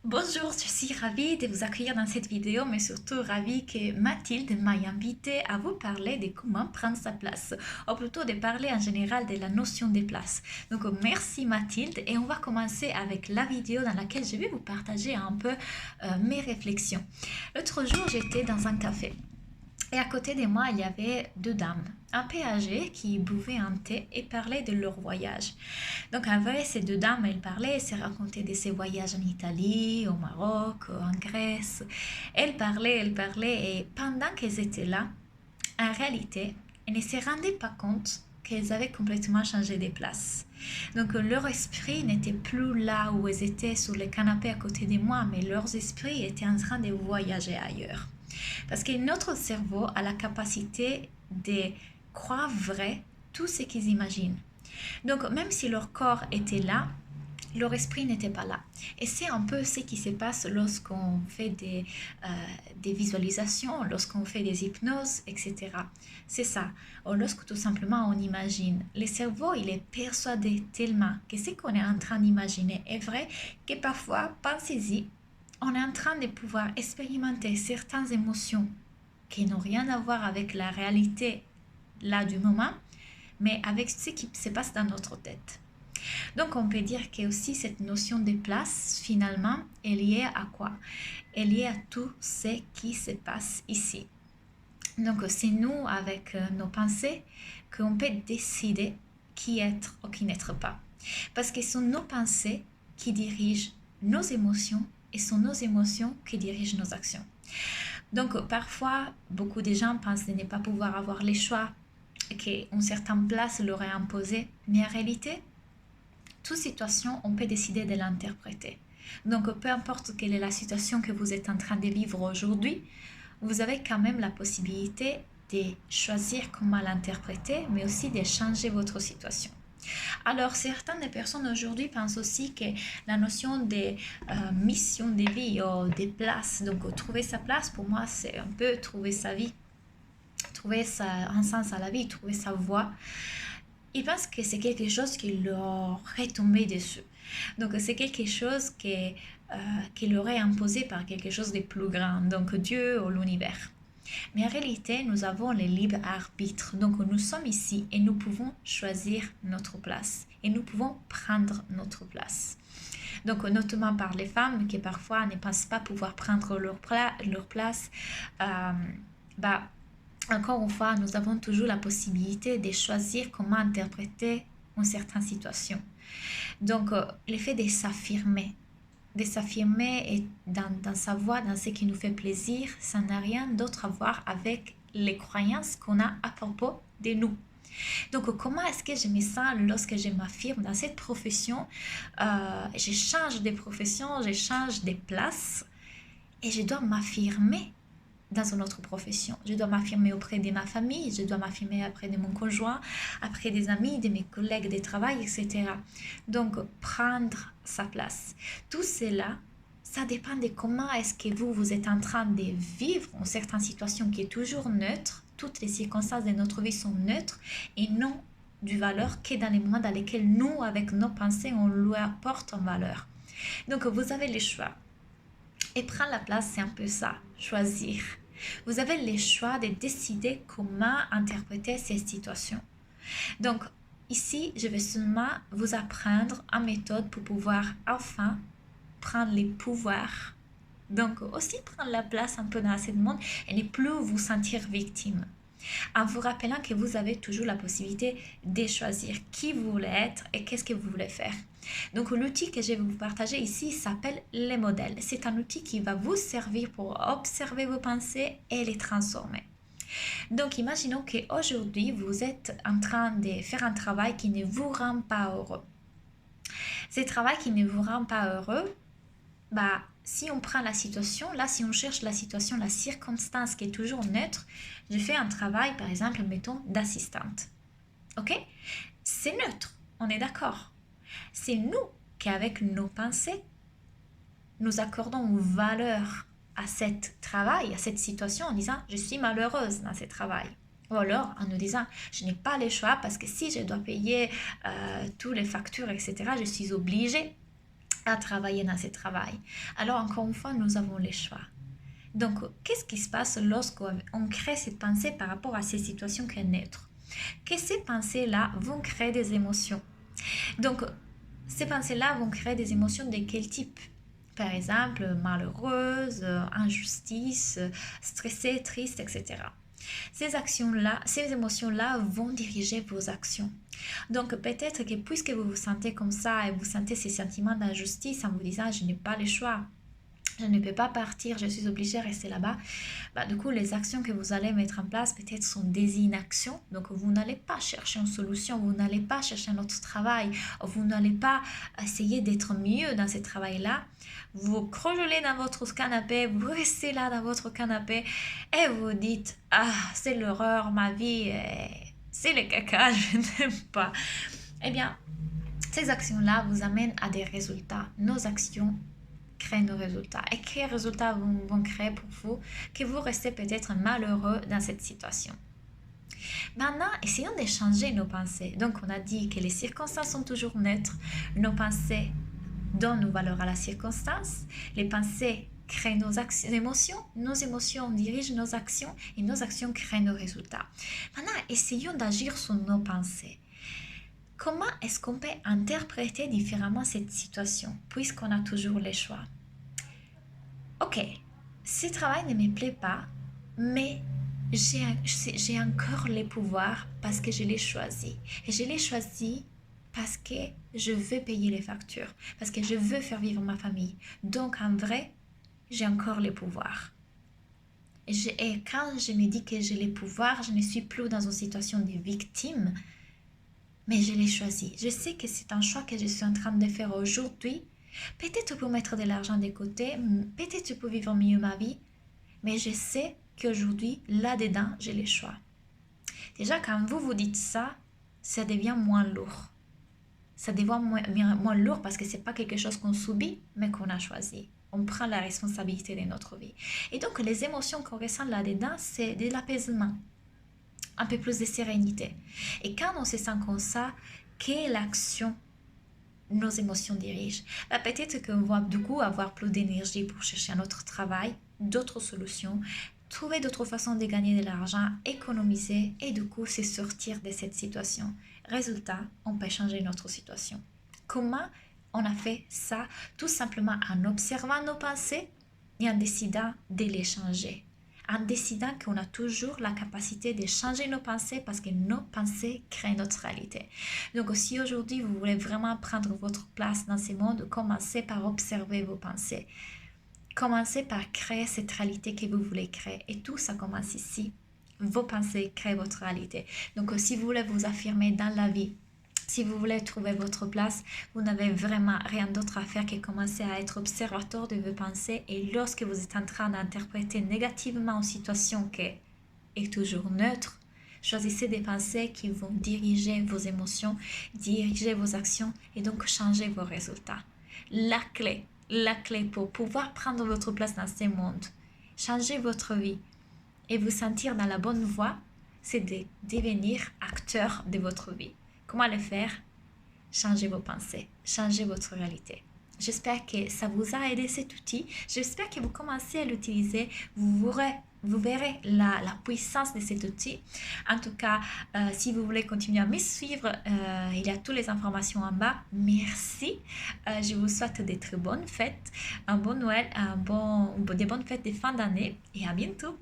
Bonjour, je suis ravie de vous accueillir dans cette vidéo, mais surtout ravie que Mathilde m'ait invité à vous parler de comment prendre sa place, ou plutôt de parler en général de la notion de place. Donc merci Mathilde, et on va commencer avec la vidéo dans laquelle je vais vous partager un peu mes réflexions. L'autre jour, j'étais dans un café. Et à côté de moi, il y avait deux dames, un peu âgées, qui buvaient un thé et parlaient de leur voyage. Donc en vrai, ces deux dames, elles parlaient, elles se racontaient de ces voyages en Italie, au Maroc, en Grèce. Elles parlaient, et pendant qu'elles étaient là, en réalité, elles ne se rendaient pas compte qu'elles avaient complètement changé de place. Donc leur esprit n'était plus là où elles étaient sur le canapé à côté de moi, mais leurs esprits étaient en train de voyager ailleurs. Parce que notre cerveau a la capacité de croire vrai tout ce qu'ils imaginent. Donc même si leur corps était là, leur esprit n'était pas là. Et c'est un peu ce qui se passe lorsqu'on fait des visualisations, lorsqu'on fait des hypnoses, etc. C'est ça. Ou lorsque tout simplement on imagine. Le cerveau, il est persuadé tellement que ce qu'on est en train d'imaginer est vrai que parfois, pensez-y, on est en train de pouvoir expérimenter certaines émotions qui n'ont rien à voir avec la réalité là du moment, mais avec ce qui se passe dans notre tête. Donc on peut dire que aussi cette notion de place, finalement, est liée à quoi? Est liée à tout ce qui se passe ici. Donc c'est nous, avec nos pensées, qu'on peut décider qui être ou qui n'être pas. Parce que ce sont nos pensées qui dirigent nos émotions et ce sont nos émotions qui dirigent nos actions. Donc parfois, beaucoup de gens pensent de ne pas pouvoir avoir les choix, qu'une certaine place leur est imposée, mais en réalité, toute situation, on peut décider de l'interpréter. Donc, peu importe quelle est la situation que vous êtes en train de vivre aujourd'hui, vous avez quand même la possibilité de choisir comment l'interpréter, mais aussi de changer votre situation. Alors, certaines personnes aujourd'hui pensent aussi que la notion de mission de vie ou de place, donc trouver sa place, pour moi, c'est un peu trouver sa vie, trouver un sens à la vie, trouver sa voie. Ils pensent que c'est quelque chose qui leur est tombé dessus. Donc c'est quelque chose qui leur est imposé par quelque chose de plus grand, donc Dieu ou l'univers. Mais en réalité, nous avons le libre arbitre. Donc nous sommes ici et nous pouvons choisir notre place. Et nous pouvons prendre notre place. Donc notamment par les femmes qui parfois ne pensent pas pouvoir prendre leur place. Euh, bah, Encore une fois, nous avons toujours la possibilité de choisir comment interpréter une certaine situation. Donc, l'effet de s'affirmer et dans sa voix, dans ce qui nous fait plaisir, ça n'a rien d'autre à voir avec les croyances qu'on a à propos de nous. Donc, comment est-ce que je me sens lorsque je m'affirme dans cette profession? Je change de profession, je change de place et je dois m'affirmer dans une autre profession. Je dois m'affirmer auprès de ma famille, je dois m'affirmer auprès de mon conjoint, auprès des amis, de mes collègues de travail, etc. Donc, prendre sa place. Tout cela, ça dépend de comment est-ce que vous êtes en train de vivre une certaine situation qui est toujours neutre. Toutes les circonstances de notre vie sont neutres et non du valeur que dans les moments dans lesquels nous, avec nos pensées, on lui apporte une valeur. Donc, vous avez le choix. Et prendre la place, c'est un peu ça, choisir. Vous avez le choix de décider comment interpréter ces situations. Donc, ici, je vais seulement vous apprendre une méthode pour pouvoir enfin prendre les pouvoirs. Donc, aussi prendre la place un peu dans ce monde et ne plus vous sentir victime. En vous rappelant que vous avez toujours la possibilité de choisir qui vous voulez être et qu'est-ce que vous voulez faire. Donc l'outil que je vais vous partager ici s'appelle les modèles. C'est un outil qui va vous servir pour observer vos pensées et les transformer. Donc imaginons qu'aujourd'hui vous êtes en train de faire un travail qui ne vous rend pas heureux. Ce travail qui ne vous rend pas heureux, si on prend la situation, là, si on cherche la situation, la circonstance qui est toujours neutre, je fais un travail, par exemple, mettons, d'assistante. Ok? C'est neutre, on est d'accord. C'est nous qui, avec nos pensées, nous accordons une valeur à ce travail, à cette situation, en disant je suis malheureuse dans ce travail. Ou alors en nous disant je n'ai pas le choix parce que si je dois payer toutes les factures, etc., je suis obligée à travailler dans ce travail. Alors encore une fois, nous avons les choix. Donc, qu'est-ce qui se passe lorsqu'on crée cette pensée par rapport à ces situations qui sont neutres? Que ces pensées-là vont créer des émotions. Donc, ces pensées-là vont créer des émotions de quel type? Par exemple, malheureuse, injustice, stressée, triste, etc. Ces actions-là, ces émotions-là vont diriger vos actions. Donc peut-être que puisque vous vous sentez comme ça et vous sentez ces sentiments d'injustice en vous disant je n'ai pas le choix, je ne peux pas partir, je suis obligée de rester là-bas. Du coup, les actions que vous allez mettre en place peut-être sont des inactions. Donc, vous n'allez pas chercher une solution, vous n'allez pas chercher un autre travail, vous n'allez pas essayer d'être mieux dans ce travail-là. Vous crojolez dans votre canapé, vous restez là dans votre canapé et vous dites « Ah, c'est l'horreur, ma vie, c'est le caca, je n'aime pas. » Eh bien, ces actions-là vous amènent à des résultats. Nos actions créent nos résultats. Et quels résultats vont créer pour vous que vous restez peut-être malheureux dans cette situation? Maintenant, essayons de changer nos pensées. Donc, on a dit que les circonstances sont toujours neutres. Nos pensées donnent une valeur à la circonstance. Les pensées créent nos émotions dirigent nos actions et nos actions créent nos résultats. Maintenant, essayons d'agir sur nos pensées. Comment est-ce qu'on peut interpréter différemment cette situation, puisqu'on a toujours les choix? Ok, ce travail ne me plaît pas, mais j'ai encore les pouvoirs parce que je l'ai choisi. Et je l'ai choisi parce que je veux payer les factures, parce que je veux faire vivre ma famille. Donc en vrai, j'ai encore les pouvoirs. Et quand je me dis que j'ai les pouvoirs, je ne suis plus dans une situation de victime, mais je l'ai choisi. Je sais que c'est un choix que je suis en train de faire aujourd'hui. Peut-être pour mettre de l'argent de côté, peut-être pour vivre mieux ma vie, mais je sais qu'aujourd'hui, là-dedans, j'ai le choix. Déjà, quand vous vous dites ça, ça devient moins lourd. Ça devient moins lourd parce que ce n'est pas quelque chose qu'on subit, mais qu'on a choisi. On prend la responsabilité de notre vie. Et donc, les émotions qu'on ressent là-dedans, c'est de l'apaisement, un peu plus de sérénité. Et quand on se sent comme ça, quelle action nos émotions dirigent? Peut-être qu'on va du coup avoir plus d'énergie pour chercher un autre travail, d'autres solutions, trouver d'autres façons de gagner de l'argent, économiser et du coup se sortir de cette situation. Résultat, on peut changer notre situation. Comment on a fait ça? Tout simplement en observant nos pensées et en décidant de les changer. En décidant qu'on a toujours la capacité de changer nos pensées parce que nos pensées créent notre réalité. Donc si aujourd'hui vous voulez vraiment prendre votre place dans ce monde, commencez par observer vos pensées. Commencez par créer cette réalité que vous voulez créer. Et tout ça commence ici. Vos pensées créent votre réalité. Donc si vous voulez vous affirmer dans la vie, si vous voulez trouver votre place, vous n'avez vraiment rien d'autre à faire que commencer à être observateur de vos pensées. Et lorsque vous êtes en train d'interpréter négativement une situation qui est toujours neutre, choisissez des pensées qui vont diriger vos émotions, diriger vos actions et donc changer vos résultats. La clé pour pouvoir prendre votre place dans ce monde, changer votre vie et vous sentir dans la bonne voie, c'est de devenir acteur de votre vie. Comment le faire? Changez vos pensées, changez votre réalité. J'espère que ça vous a aidé cet outil. J'espère que vous commencez à l'utiliser. Vous verrez la puissance de cet outil. En tout cas, si vous voulez continuer à me suivre, il y a toutes les informations en bas. Merci. Je vous souhaite de très bonnes fêtes, un bon Noël, des bonnes fêtes de fin d'année et à bientôt.